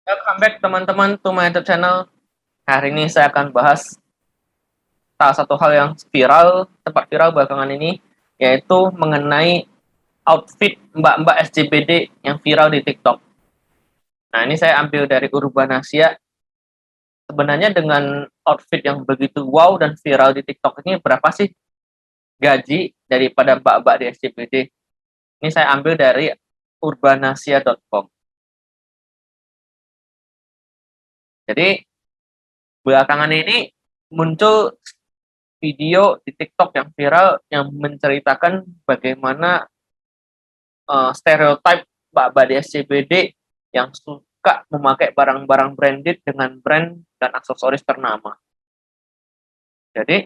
Welcome back teman-teman to my YouTube channel. Hari ini saya akan bahas salah satu hal yang tempat viral belakangan ini, yaitu mengenai outfit mbak-mbak SCBD yang viral di TikTok. Nah, ini saya ambil dari Urbanasia. Sebenarnya dengan outfit yang begitu wow dan viral di TikTok ini, berapa sih gaji daripada mbak-mbak di SCBD? Ini saya ambil dari urbanasia.com. Jadi, belakangan ini muncul video di TikTok yang viral yang menceritakan bagaimana stereotip mbak-mbak di SCBD yang suka memakai barang-barang branded dengan brand dan aksesoris ternama. Jadi,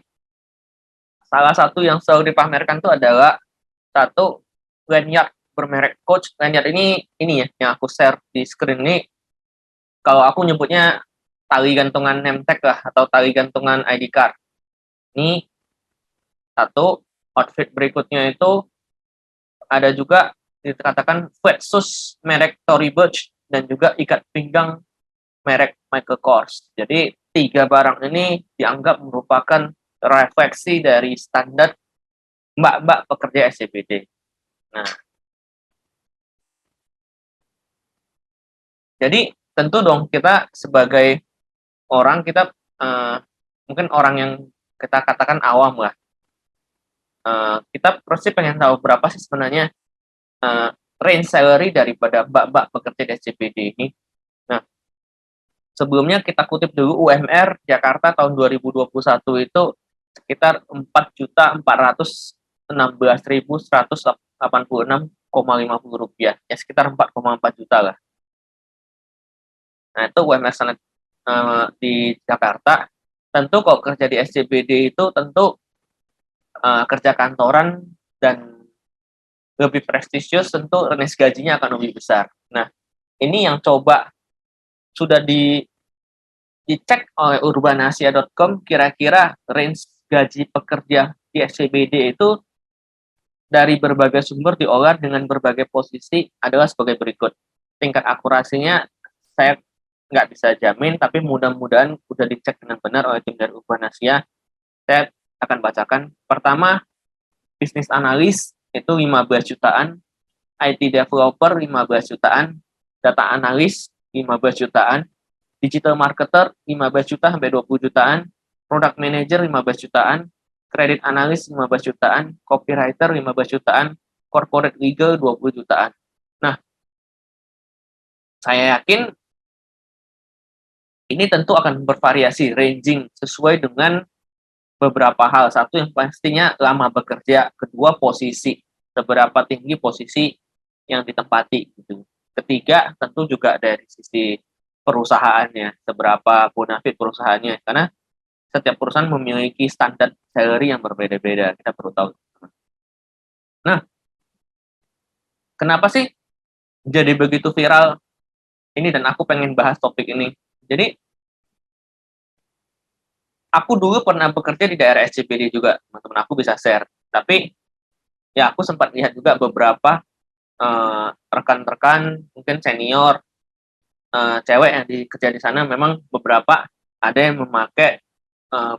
salah satu yang selalu dipamerkan itu adalah satu lanyard bermerek Coach. Lanyard ini ya yang aku share di screen ini. Kalau aku nyebutnya tali gantungan name tag lah atau tali gantungan ID card. Ini satu. Outfit berikutnya itu ada juga dikatakan sweatsuit merek Tory Burch dan juga ikat pinggang merek Michael Kors. Jadi tiga barang ini dianggap merupakan refleksi dari standar mbak-mbak pekerja SCBD. Nah, jadi tentu dong kita sebagai orang kita mungkin orang yang kita katakan awam lah. Kita pasti pengen tahu berapa sih sebenarnya uh, range salary daripada mbak-mbak pekerja di SCBD ini. Nah, sebelumnya kita kutip dulu UMR Jakarta tahun 2021 itu sekitar 4.416.186,50 rupiah, ya sekitar 4,4 juta lah. Nah, itu UMR sangat di Jakarta. Tentu kalau kerja di SCBD itu tentu kerja kantoran dan lebih prestisius, tentu range gajinya akan lebih besar. Nah, ini yang coba sudah dicek oleh urbanasia.com, kira-kira range gaji pekerja di SCBD itu dari berbagai sumber diolah dengan berbagai posisi adalah sebagai berikut. Tingkat akurasinya saya nggak bisa jamin, tapi mudah-mudahan sudah dicek dengan benar oleh tim dari Urbanasia. Saya akan bacakan. Pertama, bisnis analis itu 15 jutaan, IT developer 15 jutaan, data analis 15 jutaan, digital marketer 15 juta sampai 20 jutaan, product manager 15 jutaan, credit analyst 15 jutaan, copywriter 15 jutaan, corporate legal 20 jutaan. Nah, saya yakin ini tentu akan bervariasi, ranging sesuai dengan beberapa hal. Satu yang pastinya lama bekerja, kedua posisi, seberapa tinggi posisi yang ditempati gitu. Ketiga, tentu juga dari sisi perusahaannya, seberapa bonafit perusahaannya, karena setiap perusahaan memiliki standar salary yang berbeda-beda, kita perlu tahu. Nah, kenapa sih jadi begitu viral ini dan aku pengen bahas topik ini? Jadi, aku dulu pernah bekerja di daerah SCBD juga, teman-teman aku bisa share. Tapi, ya aku sempat lihat juga beberapa rekan-rekan, mungkin senior, cewek yang kerja di sana, memang beberapa ada yang memakai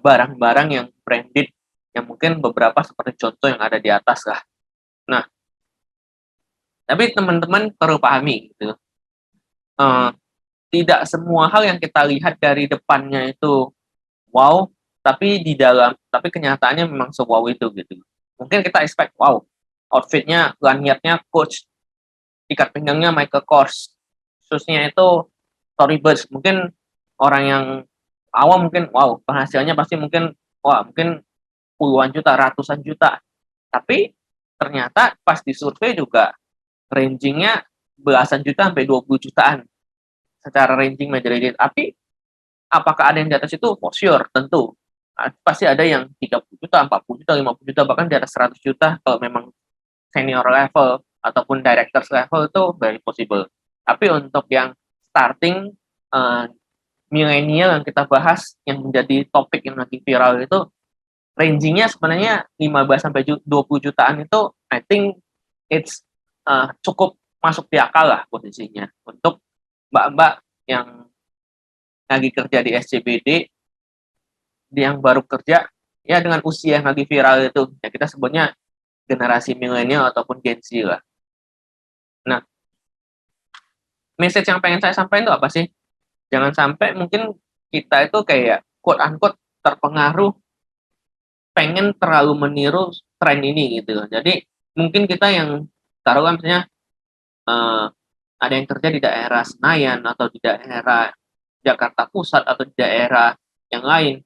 barang-barang yang branded, yang mungkin beberapa seperti contoh yang ada di atas lah. Nah, tapi teman-teman perlu pahami gitu. Uh, Tidak semua hal yang kita lihat dari depannya itu wow, tapi kenyataannya memang se-wow itu gitu. Mungkin kita expect wow, outfitnya, lanyardnya Coach, ikat pinggangnya Michael Kors, shoesnya itu Tory Burch. Mungkin orang yang awam mungkin wow, penghasilannya pasti mungkin wah mungkin puluhan juta, ratusan juta. Tapi ternyata pas disurvei juga rangingnya belasan juta sampai 20 jutaan secara ranging majority. Tapi apakah ada yang di atas itu? For sure, tentu. Pasti ada yang 30 juta, 40 juta, 50 juta, bahkan di atas 100 juta kalau memang senior level ataupun directors level itu very possible. Tapi untuk yang starting milenial yang kita bahas, yang menjadi topik yang lagi viral itu, rangingnya sebenarnya 15 sampai 20 jutaan itu I think it's cukup masuk di akal lah posisinya untuk mbak-mbak yang lagi kerja di SCBD, yang baru kerja, ya dengan usia yang lagi viral itu, ya kita sebutnya generasi milenial ataupun Gen Z lah. Nah, message yang pengen saya sampaikan itu apa sih? Jangan sampai mungkin kita itu kayak quote unquote terpengaruh, pengen terlalu meniru tren ini gitu. Jadi mungkin kita yang taruhkan misalnya eh, ada yang kerja di daerah Senayan atau di daerah Jakarta Pusat atau di daerah yang lain,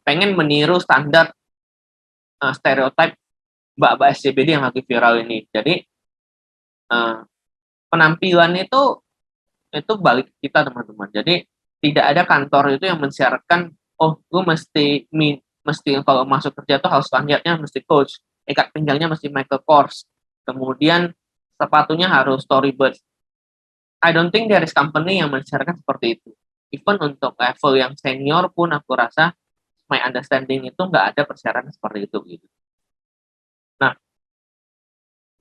pengen meniru standar stereotip mbak-mbak SCBD yang lagi viral ini. Jadi eh, penampilan itu balik kita teman-teman. Jadi tidak ada kantor itu yang mensyaratkan, oh gue mesti kalau masuk kerja tuh harus standarnya mesti Coach, ikat pinggangnya mesti Michael Kors, kemudian sepatunya harus Storybird. I don't think there is company yang mensyaratkan seperti itu. Even untuk level yang senior pun aku rasa my understanding itu nggak ada persyaratan seperti itu gitu. Nah,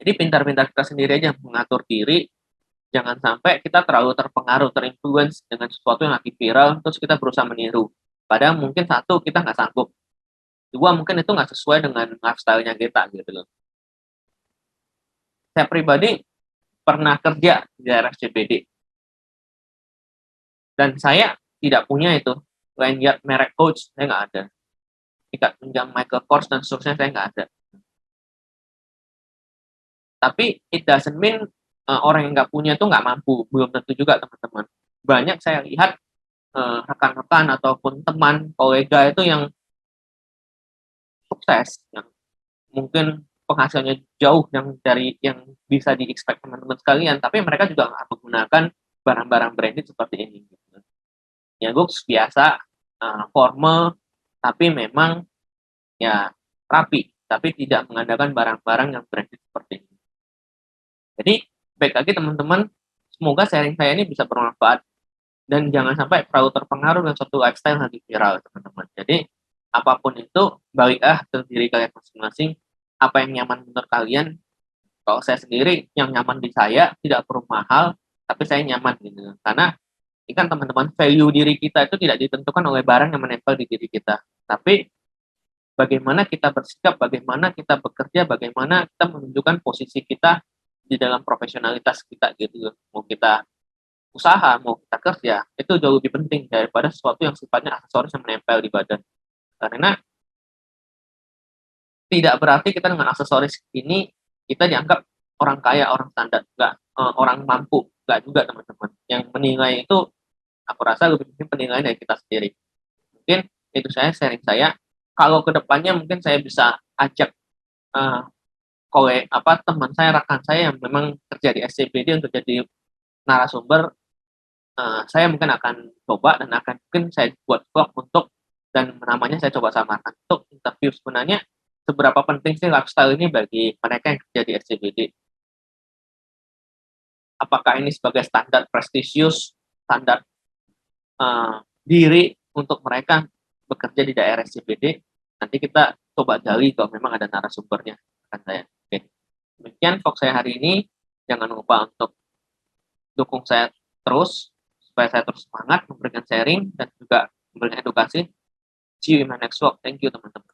jadi pintar-pintar kita sendiri aja mengatur diri, jangan sampai kita terlalu terpengaruh, terinfluence dengan sesuatu yang lagi viral, terus kita berusaha meniru. Padahal mungkin satu, kita nggak sanggup. Dua, mungkin itu nggak sesuai dengan lifestyle-nya kita gitu loh. Saya pribadi pernah kerja di daerah CBD, dan saya tidak punya itu lanyard merek Coach, saya nggak ada. Ikat pinggang Michael Kors dan seterusnya saya nggak ada. Tapi it doesn't mean orang yang nggak punya itu nggak mampu, belum tentu juga teman-teman. Banyak saya lihat rekan-rekan ataupun teman kolega itu yang sukses, yang mungkin penghasilannya jauh yang dari yang bisa di-expect teman-teman sekalian, tapi mereka juga nggak menggunakan barang-barang branded seperti ini. Gitu. Ya looks biasa, formal, tapi memang ya rapi, tapi tidak mengandalkan barang-barang yang branded seperti ini. Jadi baik lagi teman-teman, semoga sharing saya ini bisa bermanfaat dan jangan sampai terlalu terpengaruh dengan suatu lifestyle yang lagi viral teman-teman. Jadi apapun itu baliklah ke diri kalian masing-masing, apa yang nyaman menurut kalian. Kalau saya sendiri yang nyaman di saya tidak perlu mahal, tapi saya nyaman gitu. Karena ini kan teman-teman, value diri kita itu tidak ditentukan oleh barang yang menempel di diri kita, tapi bagaimana kita bersikap, bagaimana kita bekerja, bagaimana kita menunjukkan posisi kita di dalam profesionalitas kita gitu. Mau kita usaha, mau kita kerja, itu jauh lebih penting daripada sesuatu yang sifatnya aksesoris yang menempel di badan. Karena tidak berarti kita dengan aksesoris ini kita dianggap orang kaya, orang standar, enggak, orang mampu, enggak juga teman-teman. Yang menilai itu aku rasa lebih penting penilaian dari kita sendiri. Mungkin itu saya sharing saya. Kalau kedepannya mungkin saya bisa ajak teman saya, rekan saya yang memang kerja di SCBD untuk jadi narasumber. Saya mungkin akan coba dan akan mungkin saya buat vlog untuk, dan namanya saya coba samakan untuk interview sebenarnya seberapa penting sih lifestyle ini bagi mereka yang kerja di SCBD. Apakah ini sebagai standar prestisius, standar diri untuk mereka bekerja di daerah SCBD? Nanti kita coba gali kalau memang ada narasumbernya akan saya. Oke. Demikian vlog saya hari ini. Jangan lupa untuk dukung saya terus supaya saya terus semangat memberikan sharing dan juga memberikan edukasi. See you in my next vlog. Thank you teman-teman.